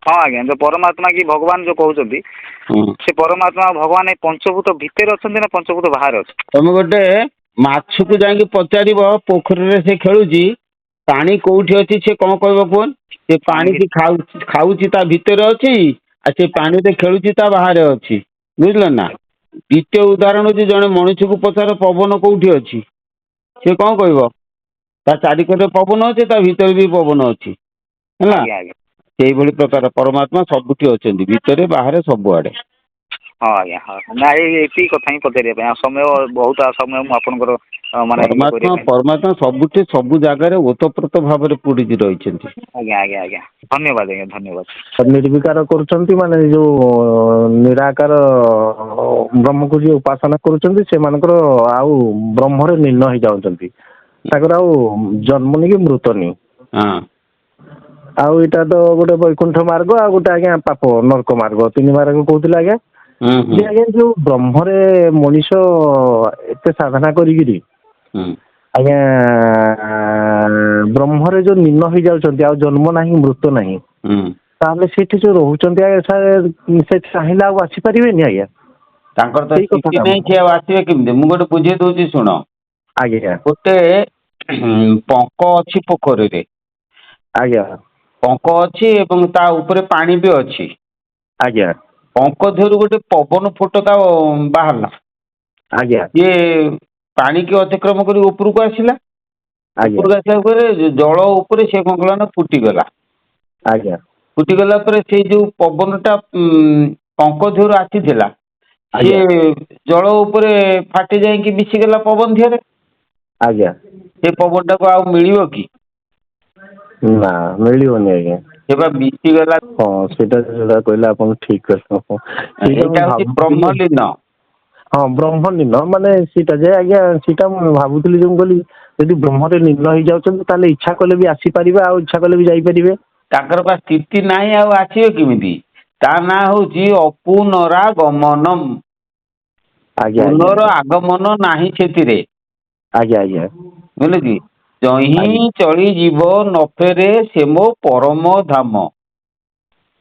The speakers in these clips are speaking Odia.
हाँ आज्ञा जो परमात्मा की भगवान जो कहते से परमात्मा भगवान ए पंचभूत भितर अच्छा ना पंचभूत बाहर अच्छा तुम गोटे माछ को जाकि पचार पोखरी से खेलुची पानी कोठी अच्छी से कौन कह कौन से पानी की खाऊ ता भितर अच्छी आ से पानी रे खेलुची ता बाहर अच्छी बुझल ना। द्वितीय उदाहरण हूँ जड़े मनुष्य को पचार पवन कौटी अच्छी से कौन कह ता चारिकटे पवन अच्छे ता भितर भी पवन अच्छी है आज्ञा आज्ञा से प्रकार परमात्मा सबुठी अच्छा भितर बाहर सबुआड़े। हाँ आज्ञा हाँ ना ये कथा ही पचार समय बहुत समय मुझे माने परमात्मा परमात्मा सबुठी सब जगार ओतप्रोत भाव में पूरी रही। आज्ञा आज्ञा आज्ञा धन्यवाद आज्ञा धन्यवाद। निर्विकार करुँच माने जो निराकार ब्रह्म को जो उपासना करुँच से आउ ब्रह्म लीन हो जाऊँच आउ जन्म नहीं कि मृत नहीं। हाँ आउ इटा तो गोटे वैकुंठ मार्ग आ गोटे आज्ञा पाप नरक मार्ग तीन मार्ग कहते आज्ञा जे आज्ञा जो ब्रह्मरे मनीष एत साधना करी आज्ञा ब्रह्मरे जो लीन हो जाऊँच आ जन्म नहीं मृत नहीं ताले सेठी जो रोचंती से चाहिए आउ आसीपारे आज्ञा तांकर तो स्थिति नहीं कि आसवे केमती मु गोटे बुझे दूसरी शुण आज्ञा गोटे पंक अच्छी पोखरी रे आज्ञा पंक अच्छी एवं ता ऊपर पानी भी अच्छी आज्ञा पंक धरू गोटे पवन फुटका बाहरला आज्ञा ये पानी की अतिक्रम कर ऊपर को आसला ऊपर आसला जल उपर से कौन कला ना फुटीगला आज्ञा फुटीगला से जो पवनटा पंक धरू आसी सी जल उपर फाटी जाकि मिशीगला पवन धियर आज्ञा से पवन टाक आ मिल कि ना मिलनी आज्ञा से मिशीगला। हाँ सेटा कहले आप ठीक ब्रह्मलीन हाँ ब्रह्मलीन माने सीटा जे आज्ञा सीटा भावुली जो कहली यदि ब्रह्मरे लीन हो जाऊँ इच्छा कले भी आसीपारे आ इच्छा कले भी जापर ताकर बा स्थिति नाही आ आसीबे किमिति ता ना होची अपुनरागमनम पुनर आगमन नाही सेतिरे आज्ञा आज्ञा बुझले कि जही चली जीव नफेरे से मो परम धाम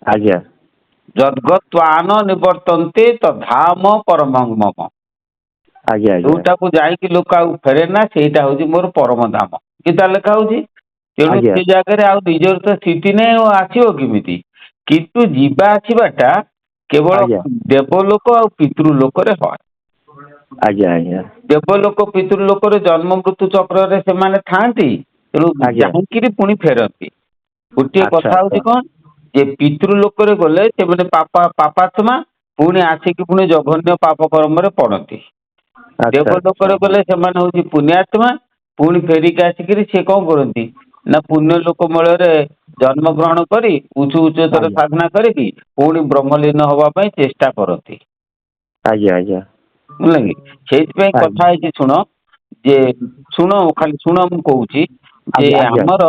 आज्ञा जद्गत्वान निवर्तन्ते तधाम परमं मम आज्ञा जोटा को जाइकी लोक आ फेरे ना सेटा होची मोर परम धाम गीता लेखा होची तेणु से जगह आ निजर तो स्थिति नहीं आसो किमिति किंतु जीवा आसवाटा केवल देवलोक आ पितृलोक रे হয়। आज्ञा आज्ञा देवलोक पितृलोक रे जन्म मृत्यु चक्र रे से माने थांती तेणु जाहिंकिरी पुणी फेरती गोटे कथा होची कौन जे पितृलोक रे गले से माने पापात्मा पुणी आसिकी पुणी जघन्य पाप कर्म रे पड़ती देवलोक रे गले से माने होची पुण्यात्मा पुणी फेरिक आसिकी से कौन करती ना पुण्य लोक मूल जन्म ग्रहण करी उच्च उच्चतर साधना करी पुणी ब्रह्मलीन हवाई चेष्टा करती। आज्ञा आज्ञा बुझल कि कथा है शुण जे शुण खाली शुण मु कहूँ जे आमर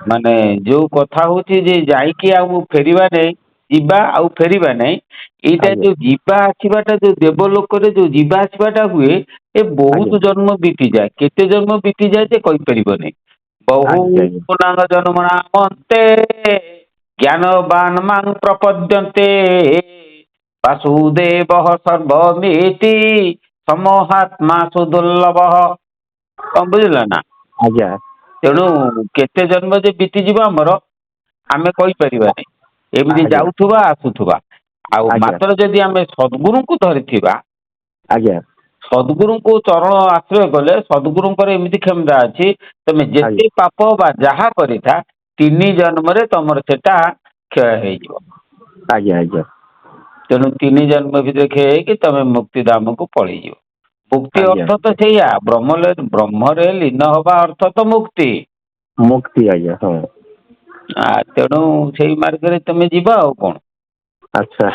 माने जो कथा हूँ जे जाइकी आउ फेरवा नहीं जीवा आउ फेरवा नहीं यहाँ जो जीवा आसवाटा जो देवलोक जो जीवा आसवाटा हुए ए बहुत जन्म बीती जाए केते जन्म बीती जाए जे कहि परिबो नहीं बहु पुनांग जन्म नामते ज्ञानवान मां प्रपद्यन्ते वासुदेव सर्वमिति समोहात्मा सुदुर्लभ बुझल ना आज्ञा तेणु केते जन्म जे बीती जीव आमर आमे कहि परिबा नहीं एमती जाउथुबा आसुथुबा आ मात्र जदि आमे सद्गुरु को धरिथिबा आज्ञा सद्गुरु को चरण आश्रय कले सद्गुरु एमती क्षमता अच्छी तमे जेते पाप बा जहा करिथा 3 जन्म रे तमर सेटा क्षय हो आज्ञा आज्ञा तेणु 3 जन्म भीतर क्षय कि तमे मुक्ति धाम को पड़ी जीव मुक्ति अर्थ तो छैया ब्रह्म रे लीन हवा अर्थ तो मुक्ति मुक्ति आज्ञा हाँ तेणु से मार्ग रे तमे जीवा आ कौन। अच्छा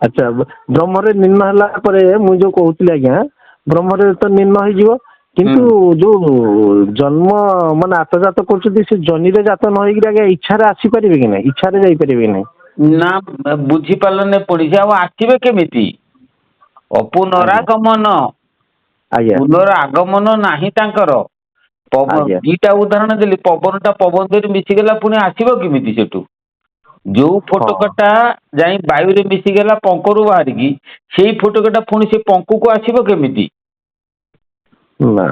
अच्छा ब्रह्मरे लीन होला परे मु जो कहूली आज्ञा ब्रह्मरे तो लीन हो किंतु जो जन्म मान आतजात कर जनी रे जात न आज्ञा इच्छा आसीपारे कि ना इच्छा जापर कि ना ना बुझी पारे पड़ी आसवे केमिति अपुनरागमन पुनरागमन नाही तांकर ପବନ ଆଜ୍ଞା ଦିଟା ଉଦାହରଣ ଦେଲି, ପବନଟା ପବନ ଦେହରେ ମିଶିଗଲା ପୁଣି ଆସିବ କେମିତି ସେଠୁ? ଯୋଉ ହଁ ଫୋଟକାଟା ଯାଇ ବାୟୁରେ ମିଶିଗଲା ପଙ୍କରୁ ବାହାରିକି, ସେଇ ଫୋଟକାଟା ପୁଣି ସେ ପଙ୍କୁକୁ ଆସିବ କେମିତି? ନା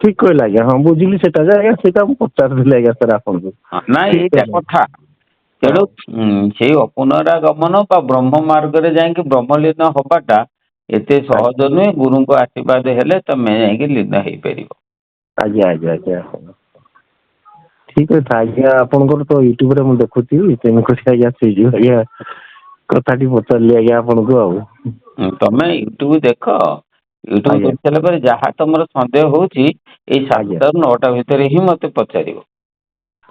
ଠିକ କହିଲେ ଆଜ୍ଞା, ହଁ ବୁଝିଲି ସେଟା ଯେ ଆଜ୍ଞା, ସେଇଟା ମୁଁ ପଚାରୁଥିଲି ଆଜ୍ଞା ସାର୍ ଆପଣଙ୍କୁ। ନାଇଁ ଠିକ ଏଇଟା କହିଲେ କଥା। ତେଣୁ ହଁ ସେଇ ଅପୁନରାଗମନ ବା ବ୍ରହ୍ମ ମାର୍ଗରେ ଯାଇକି ବ୍ରହ୍ମଲୀନ ହବାଟା ଏତେ ଆଜ୍ଞା ସହଜ ନୁହେଁ। ଗୁରୁଙ୍କ ଆଶୀର୍ବାଦ ହେଲେ ତମେ ଯାଇକି ଲୀନ ହେଇପାରିବ। ଆଜ୍ଞା ଆଜ୍ଞା ଆଜ୍ଞା ଠିକ କଥା ଆଜ୍ଞା, ଆପଣଙ୍କର ତ ୟୁଟ୍ୟୁବରେ ମୁଁ ଦେଖୁଛି, ତେଣୁକରି ଆଜ୍ଞା ସେଇ ଯୋଉ ଆଜ୍ଞା କଥାଟି ପଚାରିଲି ଆଜ୍ଞା ଆପଣଙ୍କୁ ଆଉ। ତମେ ୟୁଟ୍ୟୁବ ଦେଖ, ୟୁଟ୍ୟୁବ ଆଜ୍ଞା ଦେଖିସାରିଲା ପରେ ଯାହା ତମର ସନ୍ଦେହ ହଉଛି ଏଇ ଆଜ୍ଞା 7ଟାରୁ 9ଟା ଭିତରେ ହିଁ ମତେ ପଚାରିବ।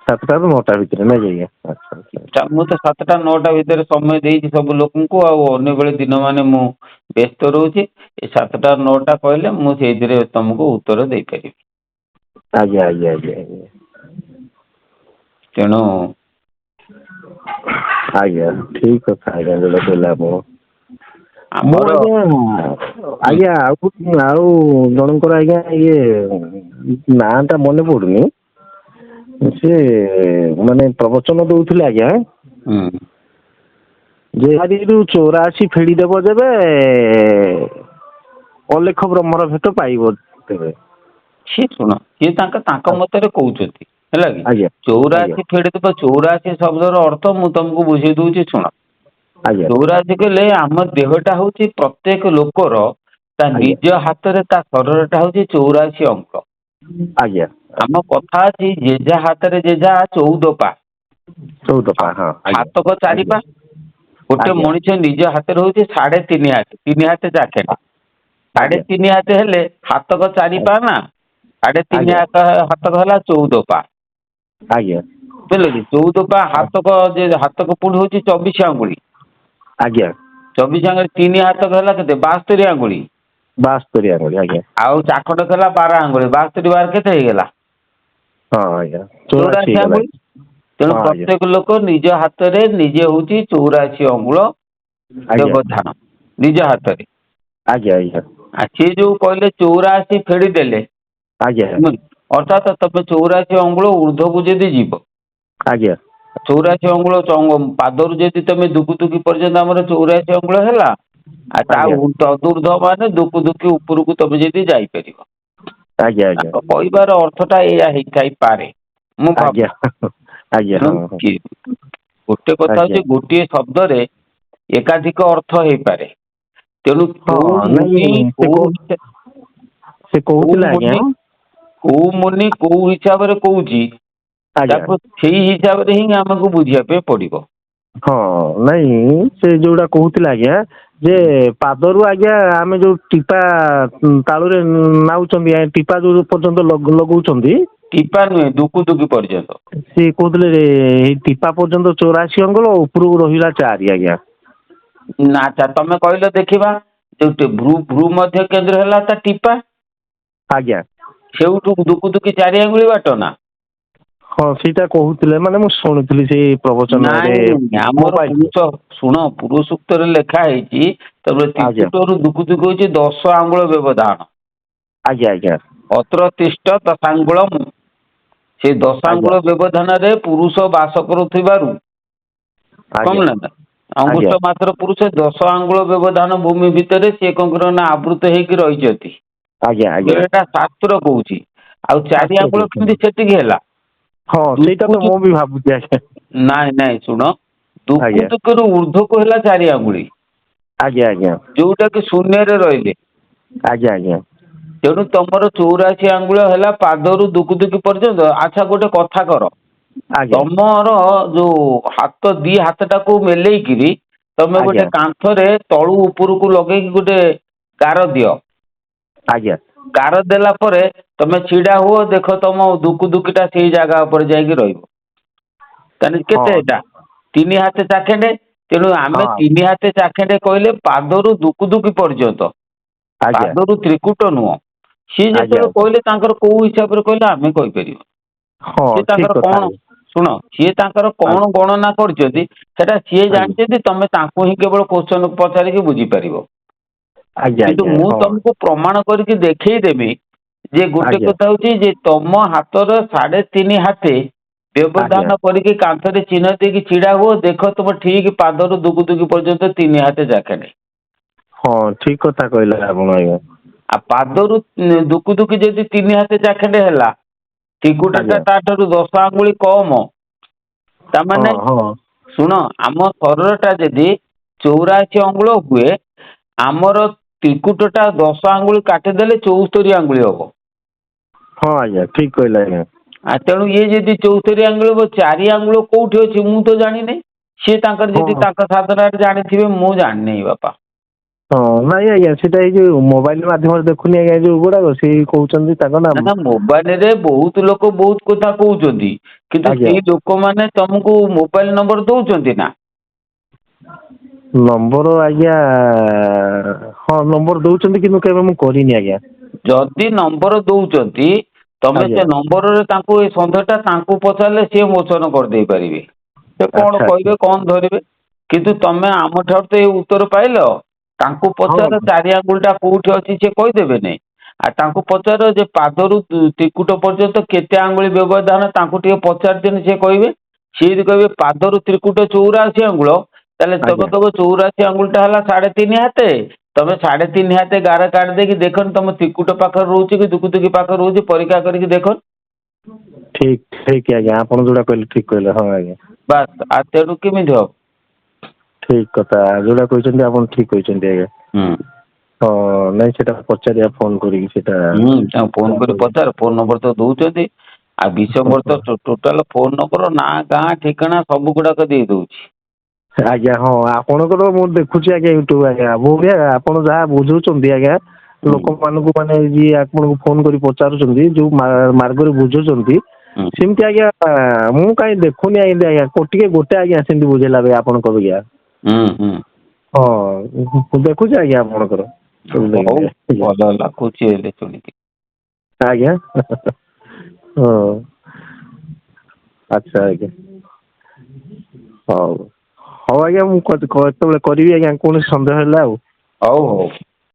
7ଟାରୁ 9ଟା ଭିତରେ ନାଇଁ ଆଜ୍ଞା? ଆଚ୍ଛା ଆଚ୍ଛା। ମୁଁ ତ 7ଟା 9ଟା ଭିତରେ ସମୟ ଦେଇଛି ସବୁ ଲୋକଙ୍କୁ, ଆଉ ଅନ୍ୟବେଳେ ଦିନ ମାନେ ମୁଁ ବ୍ୟସ୍ତ ରହୁଛି। ଏ 7ଟା 9ଟା କହିଲେ ମୁଁ ସେଇଥିରେ ତମକୁ ଉତ୍ତର ଦେଇପାରିବି। ଆଜ୍ଞା ଆଜ୍ଞା ଆଜ୍ଞା ଆଜ୍ଞା। ତେଣୁ ଆଜ୍ଞା ଠିକ କଥା ଆଜ୍ଞା ଯୋଉଟା କହିଲେ ଆପଣ। ମୁଁ ଆମର ଆଜ୍ଞା ହୁଁ, ଆଜ୍ଞା ଆଉ ଜଣଙ୍କର ଆଜ୍ଞା ଇଏ ନାଁ ଟା ମନେ ପଡୁନି, ସେ ମାନେ ପ୍ରବଚନ ଦଉଥିଲେ ଆଜ୍ଞା ହୁଁ। ଯେ ଭାରିରୁ 84 ଫେଡିଦେବ ଯେବେ ଅଲେଖ ବ୍ରହ୍ମର ଭେଟ ପାଇବ ତେବେ। ସିଏ ଶୁଣ, ସିଏ ତାଙ୍କ ମତରେ କହୁଛନ୍ତି ହେଲା କି, ଆଜ୍ଞା ଆଜ୍ଞା 84 ଫେଡିଦେବ, 84 ଶବ୍ଦର ଅର୍ଥ ମୁଁ ତମକୁ ବୁଝେଇ ଦଉଛି ଶୁଣ। ଆଜ୍ଞା 84 କହିଲେ ଆମ ଦେହଟା ହଉଛି ପ୍ରତ୍ୟେକ ଲୋକର ତା ଆଜ୍ଞା ନିଜ ହାତରେ ତା ଶରୀରଟା ହଉଛି 84 ଅଙ୍କ। ଆଜ୍ଞା ଆମ କଥା ଅଛି ଯେଝା ହାତରେ ଯେଝା 14 ପା। 14 ପା, ହଁ ଆଜ୍ଞା ହାତକ 4 ଆଜ୍ଞା ପା। ଗୋଟେ ଆଜ୍ଞା ମଣିଷ ନିଜ ହାତରେ ହଉଛି 3.5 ହାତ, 3 ହାତ ଚାଖେଣ୍ଡେ। ସାଢେ ଆଜ୍ଞା ତିନି ହାତ ହେଲେ ହାତକ 4 ପା ନା, 3.5 ଆଜ୍ଞା ହାତକ ହେଲା 14 ପା। ଆଜ୍ଞା ବୁଝିଲ କି, 14 ପା ହାତକ ପୁଣି ହଉଛି 24 ଆଙ୍ଗୁଳି। ଆଜ୍ଞା 24 ଆଙ୍ଗୁଳି 3 ହାତକ ହେଲା କେତେ? 72 ଆଙ୍ଗୁଳି। 72 ଆଙ୍ଗୁଳି ଆଜ୍ଞା। ଆଉ ଚାଖଣ୍ଡ ହେଲା 12 ଆଙ୍ଗୁଳି, 72 ବାର କେତେ ହେଇଗଲା? ହଁ ଆଜ୍ଞା 84 84 ହେଇଗଲା। ଆଙ୍ଗୁଳି। ତେଣୁ ହଁ ଆଜ୍ଞା ପ୍ରତ୍ୟେକ ଲୋକ ନିଜ ହାତରେ ନିଜେ ହଉଛି 84 ଅଙ୍ଗୁଳ ଆଜ୍ଞା ବ୍ୟବଧାନ ନିଜ ହାତରେ। ଆଜ୍ଞା ଆଜ୍ଞା ଆ ସିଏ ଯୋଉ କହିଲେ 84 ଫେଡି ଦେଲେ, ଆଜ୍ଞା ଅର୍ଥାତ୍ ତମେ 84 ଅଙ୍ଗୁଳ ଉର୍ଦ୍ଧ୍ୱକୁ ଯଦି ଯିବ, ଆଜ୍ଞା 84 ଅଙ୍ଗୁଳ ପାଦରୁ ଯଦି ତମେ ଦୁଗୁଦୁଗି ପର୍ଯ୍ୟନ୍ତ ଆମର 84 ଅଙ୍ଗୁଳ ହେଲା। ଆଉ ତା ଆଜ୍ଞା ତଦୁର୍ଦ୍ଧ୍ୱ ମାନେ ଦୁକୁ ଉପରକୁ ତମେ ଯଦି ଯାଇପାରିବ। ଆଜ୍ଞା ଆଜ୍ଞା ତାଙ୍କ କହିବାର ଅର୍ଥଟା ଏଇଆ ହେଇଥାଇପାରେ ମୁଁ ଆଜ୍ଞା ଭାବୁଛି। ଆଜ୍ଞା ତେଣୁ ହଁ ହଁ ଗୋଟେ କଥା ଆଜ୍ଞା ହଉଛି ଗୋଟିଏ ଶବ୍ଦରେ ଏକାଧିକ ଅର୍ଥ ହେଇପାରେ। ତେଣୁ କୋଉ ହଁ ମୁନି ନାଇଁ ସେ କୋଉ କହୁଥିଲେ ଆଜ୍ଞା ମୁନି କୋଉ ମୁନି କୋଉ ହିସାବରେ କହୁଛି, ଆଜ୍ଞା ତାକୁ ସେଇ ହିସାବରେ ହିଁ ଆମକୁ ବୁଝିବା ପାଇଁ ପଡିବ। ହଁ ନାଇଁ ସେ ଯୋଉଟା କହୁଥିଲେ ଆଜ୍ଞା ଯେ ପାଦରୁ ଆଜ୍ଞା ଆମେ ଯୋଉ ଟିପା ତାଳୁରେ ନାଉଛନ୍ତି, ଟିପା ଯୋଉ ପର୍ଯ୍ୟନ୍ତ ଲଗଉଛନ୍ତି ଟିପା ନୁହେଁ ଦୁକୁ ପର୍ଯ୍ୟନ୍ତ। ସିଏ କହୁଥିଲେ ଏଇ ଟିପା ପର୍ଯ୍ୟନ୍ତ 84 ଅଙ୍ଗୁଳ, ଉପରକୁ ରହିଲା 4 ଆଜ୍ଞା। ଆଚ୍ଛା ତମେ କହିଲ ଦେଖିବା, ଯୋଉ ଭ୍ରୁ ମଧ୍ୟ କେନ୍ଦ୍ର ହେଲା ତା ଟିପା। ଆଜ୍ଞା ସେଉଠୁ ଦୁକୁ 4 ଆଙ୍ଗୁଳି ବାଟ ନା। ହଁ ସେଇଟା କହୁଥିଲେ, ମାନେ ମୁଁ ଶୁଣୁଥିଲି ସେଇ ପ୍ରବଚନରେ ନାଇଁ ଆମର ମୋବାଇଲରେ। ପୁରୁଷ ଶୁଣ ପୁରୁଷ ସୂକ୍ତରେ ଲେଖା ହେଇଛି, ତାପରେ ଆଜ୍ଞା ତ୍ରିକୁଟରୁ ଦୁକୁ ହଉଛି 10 ଆଙ୍ଗୁଳ ବ୍ୟବଧାନ। ଆଜ୍ଞା ଆଜ୍ଞା ଅତ୍ର ତିଷ୍ଠ ଦଶାଙ୍ଗୁଳମ୍। ସେ ଆଜ୍ଞା ଦଶାଙ୍ଗୁଳ ବ୍ୟବଧାନରେ ପୁରୁଷ ବାସ କରୁଥିବାରୁ ଆଜ୍ଞା କଣ ନା ଆଜ୍ଞା ଅଙ୍ଗୁଷ୍ଠ ମାତ୍ର ପୁରୁଷ 10 ଆଙ୍ଗୁଳ ବ୍ୟବଧାନ ଭୂମି ଭିତରେ ସିଏ କଣ କରିବ ନା ଆବୃତ ହେଇକି ରହିଛନ୍ତି। ଆଜ୍ଞା ଆଜ୍ଞା ଏଟା ଶାସ୍ତ୍ର କହୁଛି। ଆଉ 4 ଶାସ୍ତ୍ର ଆଙ୍ଗୁଳ କହୁଛନ୍ତି। କେମିତି ସେତିକି ହେଲା? ହଁ ସେଇଟା ତ ମୁଁ ବି ଭାବୁଛି ଆଜ୍ଞା। ନାଇଁ ଶୁଣ, ଆଜ୍ଞା ଦୁକୁରୁ ଉର୍ଦ୍ଧ୍ୱକୁ ହେଲା 4 ଆଙ୍ଗୁଳି। ଆଜ୍ଞା ଆଜ୍ଞା ଯୋଉଟା କି ଶୂନ୍ୟରେ ରହିଲେ। ଆଜ୍ଞା ଆଜ୍ଞା ତେଣୁ ତମର 84 ଆଙ୍ଗୁଳ ହେଲା ପାଦରୁ ଦୁକୁ ପର୍ଯ୍ୟନ୍ତ। ଆଚ୍ଛା ଗୋଟେ କଥା କର, ଆଜ୍ଞା ତମର ଯୋଉ ହାତ 2 ହାତଟାକୁ ମେଲେଇକିରି ତମେ ଆଜ୍ଞା ଗୋଟେ କାନ୍ଥରେ ତଳୁ ଉପରକୁ ଲଗେଇକି ଗୋଟେ ଗାର ଦିଅ। ଆଜ୍ଞା ଗାର ଦେଲା ପରେ ତମେ ଛିଡା ହୁଅ, ଦେଖ ତମ ଦୁକୁଟା ସେଇ ଜାଗା ଉପରେ ଯାଇକି ରହିବ। ତାହେଲେ ହଁ କେତେ ଏଟା 3 ହାତ ଚାଖେଣ୍ଡେ। ତେଣୁ ଆମେ ହଁ 3 ହାତ ଚାଖେଣ୍ଡେ କହିଲେ ପାଦରୁ ଦୁକୁ ପର୍ଯ୍ୟନ୍ତ। ଆଜ୍ଞା ପାଦରୁ ତ୍ରିକୁଟ ନୁହଁ। ସିଏ ଆଜ୍ଞା ଯେତେବେଳେ ଆଜ୍ଞା କହିଲେ ତାଙ୍କର କୋଉ ହିସାବରେ କହିଲେ ଆମେ କହିପାରିବୁ। ହଁ ସିଏ ଠିକ ତାଙ୍କର କଥା କଣ ଆଜ୍ଞା ଶୁଣ, ସିଏ ତାଙ୍କର କଣ ଗଣନା କରିଛନ୍ତି ସେଟା ସିଏ ଆଜ୍ଞା ଜାଣିଛନ୍ତି। ତମେ ତାଙ୍କୁ ହିଁ କେବଳ କୋଶ୍ଚନ ପଚାରିକି ବୁଝିପାରିବ। ଆଜ୍ଞା କିନ୍ତୁ ଆଜ୍ଞା ମୁଁ ହଁ ତମକୁ ପ୍ରମାଣ କରିକି ଦେଖେଇଦେବି ଯେ ଗୋଟେ ଆଜ୍ଞା। କଥା ହଉଛି ଯେ ତମ ହାତର 3.5 ହାତେ ବ୍ୟବଧାନ କରିକି କାନ୍ଥରେ ଚିହ୍ନ ଦେଇକି ଛିଡା ହୁଅ, ଦେଖ ତମ ଠିକ ପାଦରୁ ଦୁଗୁଦୁଗି ପର୍ଯ୍ୟନ୍ତ 3 ହାତେ ଜାକେଟ। ହଁ ଠିକ କଥା କହିଲେ ଆପଣ ଆଜ୍ଞା। ଆଉ ପାଦରୁ ଦୁକୁଦୁକି ଯଦି 3 ହାତେ ଚାଖେଣ୍ଡେ ହେଲା, ଠିକୁଟା ଆଜ୍ଞା। ତା ଠାରୁ 10 ଆଙ୍ଗୁଳି କମ। ହଁ ତାମାନେ ହଁ ଶୁଣ, ଆମ ଶରୀରଟା ଯଦି 84 ଅଙ୍ଗୁଳ ହୁଏ, ଆମର ତ୍ରିକୁଟଟା 10 ଆଙ୍ଗୁଳି କାଟିଦେଲେ 74 ଆଙ୍ଗୁଳି ହବ। ହଁ ଆଜ୍ଞା ଠିକ କହିଲେ ଆଜ୍ଞା। ତେଣୁ ଇଏ ଯଦି 74 ଆଙ୍ଗୁଳି ହବ, 4 ଆଙ୍ଗୁଳ କୋଉଠି ଅଛି ମୁଁ ତ ଜାଣିନି। ସିଏ ତାଙ୍କର ଯଦି ହଁ ତାଙ୍କ ସାଧନାରେ ଜାଣିଥିବେ, ମୁଁ ଜାଣିନି ବାପା। ହଁ ନାଇଁ ଆଜ୍ଞା, ସେଇଟା ଏଇ ଯୋଉ ମୋବାଇଲ ମାଧ୍ୟମରେ ଦେଖୁନି ଆଜ୍ଞା ଯୋଉ ଗୁଡାକ, ସେଇ କହୁଛନ୍ତି ତାଙ୍କ ନା ନାମ। ନା, ମୋବାଇଲରେ ବହୁତ ଲୋକ ବହୁତ କଥା କହୁଛନ୍ତି, କିନ୍ତୁ ଆଜ୍ଞା। ସେଇ ଲୋକମାନେ ତମକୁ ମୋବାଇଲ ନମ୍ବର ଦଉଛନ୍ତି ନା? ନମ୍ବର ଆଜ୍ଞା, ହଁ ନମ୍ବର ଦଉଛନ୍ତି କିନ୍ତୁ କେବେ ମୁଁ କରିନି ଆଜ୍ଞା। ଯଦି ନମ୍ବର ଦଉଛନ୍ତି, ତମେ ଆଜ୍ଞା। ସେ ନମ୍ବରରେ ତାଙ୍କୁ ଏଇ ସନ୍ଦେହଟା ତାଙ୍କୁ ପଚାରିଲେ ସିଏ ମୋଚନ କରିଦେଇ ପାରିବେ। ସେ କଣ ଆଚ୍ଛା ଆଚ୍ଛା। କହିବେ, କଣ ଧରିବେ। କିନ୍ତୁ ତମେ ଆମ ଠାରୁ ତ ଏଇ ଉତ୍ତର ପାଇଲ, ତାଙ୍କୁ ହଁ ପଚାର 4 ଆଙ୍ଗୁଳିଟା କୋଉଠି ଅଛି, ସେ କହିଦେବେନି। ଆଉ ତାଙ୍କୁ ପଚାର ଯେ ପାଦରୁ ତ୍ରିକୁଟ ପର୍ଯ୍ୟନ୍ତ କେତେ ଆଙ୍ଗୁଳି ବ୍ୟବଧାନ, ତାଙ୍କୁ ଟିକେ ପଚାରିଦେଲେ ସିଏ କହିବେ। ସିଏ ଯଦି କହିବେ ପାଦରୁ ତ୍ରିକୁଟ 84 ଆଙ୍ଗୁଳ, ତାହେଲେ ତମେ ଆଜ୍ଞା। କହିବ 84 ଆଙ୍ଗୁଳିଟା ହେଲା 3.5 ହାତେ। ତମେ 3.5 ହାତେ ଗାର କାଢି ଦେଇକି ଦେଖନି ତମ ତ୍ରିକୁଟ ପାଖରେ ରହୁଛି କି ଦୁକୁଦୁକି ପାଖରେ ରହୁଛି, ପରୀକ୍ଷା କରିକି ଦେଖ। ଠିକ ଠିକ ଆଜ୍ଞା, ଆପଣ ଯୋଉଟା କହିଲେ ଠିକ କହିଲେ। ହଁ ଆଜ୍ଞା। ବାସ୍, ଆଉ ତେଣୁ କେମିତି ହବ? ଠିକ କଥା, ଯୋଉଟା କହିଛନ୍ତି ଆପଣ ଠିକ କହିଛନ୍ତି ଆଜ୍ଞା। ହୁଁ ହଁ ନାଇଁ ସେଟା ପଚାରିବା ଫୋନ କରିକି ସେଟା। ତାଙ୍କୁ ଫୋନ କରି ପଚାର, ଫୋନ ନମ୍ବର ତ ଦଉଛନ୍ତି। ଆଉ ବିଶମ୍ବର ତ ଟୋଟାଲ ଫୋନ ନମ୍ବର, ନାଁ, ଗାଁ, ଠିକଣା ସବୁ ଗୁଡାକ ଦେଇ ଦଉଛି। ଆଜ୍ଞା ହଁ, ଆପଣଙ୍କର ମୁଁ ଦେଖୁଛି ଆଜ୍ଞା ୟୁଟ୍ୟୁବ ଆଜ୍ଞା, ବଢିଆ ଆପଣ ଯାହା ବୁଝଉଛନ୍ତି ଆଜ୍ଞା ହୁଁ ଲୋକମାନଙ୍କୁ, ମାନେ ଯିଏ ଆପଣଙ୍କୁ ଫୋନ କରି ପଚାରୁଛନ୍ତି, ଯୋଉ ମାର୍ଗରେ ବୁଝୁଛନ୍ତି, ହୁଁ ସେମିତି ଆଜ୍ଞା ମୁଁ କାହିଁ ଦେଖୁନି ଏମିତି ଆଜ୍ଞା, ଟିକେ ଗୋଟେ ଆଜ୍ଞା ସେମିତି ବୁଝେଇଲା ଭଳିଆ ଆପଣଙ୍କ ପରିକା। ହୁଁ ହୁଁ। ହଁ ଦେଖୁଛି ଆଜ୍ଞା ଆପଣଙ୍କର। ହଉ, ଭଲ ହେଲା, ଖୁସି ହେଲି ଶୁଣିକି। ଆଜ୍ଞା ହଁ। ଆଚ୍ଛା ଆଜ୍ଞା, ହଉ। ହଉ ଆଜ୍ଞା, ମୁଁ କେତେବେଳେ କରିବି ଆଜ୍ଞା, କୌଣସି ସନ୍ଦେହ ହେଲା ଆଉ। ହଉ ହଉ।